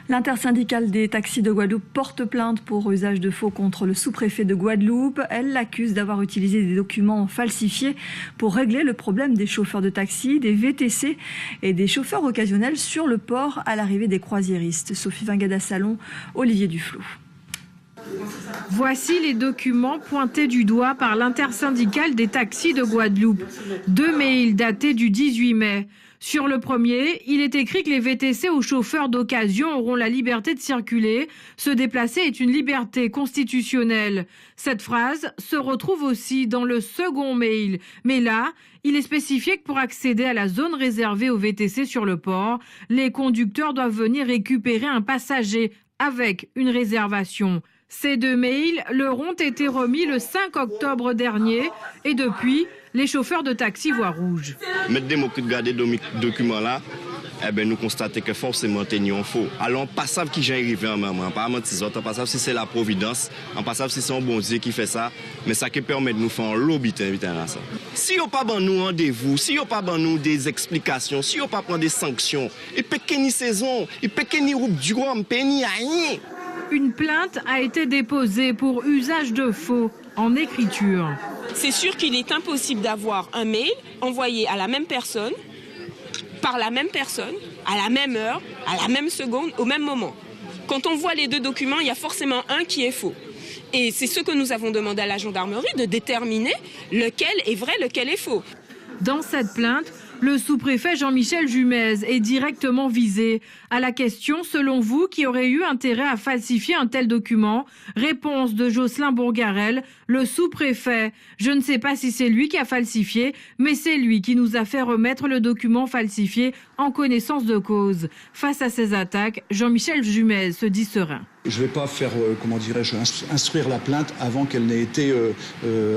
L'intersyndicale des taxis de Guadeloupe porte plainte pour usage de faux contre le sous-préfet de Guadeloupe. Elle l'accuse d'avoir utilisé des documents falsifiés pour régler le problème des chauffeurs de taxi, des VTC et des chauffeurs occasionnels sur le port à l'arrivée des croisiéristes. Sophie Vingada-Salon, Olivier Duflot. Voici les documents pointés du doigt par l'intersyndicale des taxis de Guadeloupe. 2 mails datés du 18 mai. Sur le premier, il est écrit que les VTC aux chauffeurs d'occasion auront la liberté de circuler. Se déplacer est une liberté constitutionnelle. Cette phrase se retrouve aussi dans le second mail. Mais là, il est spécifié que pour accéder à la zone réservée aux VTC sur le port, les conducteurs doivent venir récupérer un passager avec une réservation. Ces 2 mails leur ont été remis le 5 octobre dernier et depuis, les chauffeurs de taxi voient rouge. Maintenant, de regarder les documents là, nous constatons que forcément, c'est faux. Alors, on ne sait pas qui j'ai arrivé en même temps. On ne sait pas si c'est la Providence, on ne sait pas si c'est un bon Dieu qui fait ça, mais ça qui permet de nous faire un lobby. Si on n'a pas nous rendez-vous, si on n'a pas nous des explications, si on n'a pas prendre des sanctions, il peut qu'il y ait une saison, il peut qu'il y ait une route du roi, il peut n'y rien. Une plainte a été déposée pour usage de faux en écriture. C'est sûr qu'il est impossible d'avoir un mail envoyé à la même personne, par la même personne, à la même heure, à la même seconde, au même moment. Quand on voit les 2 documents, il y a forcément un qui est faux. Et c'est ce que nous avons demandé à la gendarmerie, de déterminer lequel est vrai, lequel est faux. Dans cette plainte, le sous-préfet Jean-Michel Jumez est directement visé. À la question, selon vous, qui aurait eu intérêt à falsifier un tel document? Réponse de Jocelyn Bourgarel, le sous-préfet. Je ne sais pas si c'est lui qui a falsifié, mais c'est lui qui nous a fait remettre le document falsifié en connaissance de cause. Face à ces attaques, Jean-Michel Jumez se dit serein. Je ne vais pas faire, instruire la plainte avant qu'elle n'ait été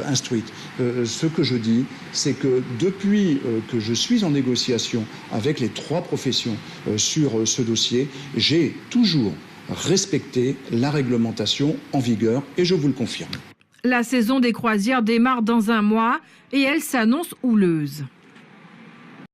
instruite. Ce que je dis, c'est que depuis que je suis en négociation avec les 3 professions sur ce dossier, j'ai toujours respecté la réglementation en vigueur et je vous le confirme. La saison des croisières démarre dans un mois et elle s'annonce houleuse.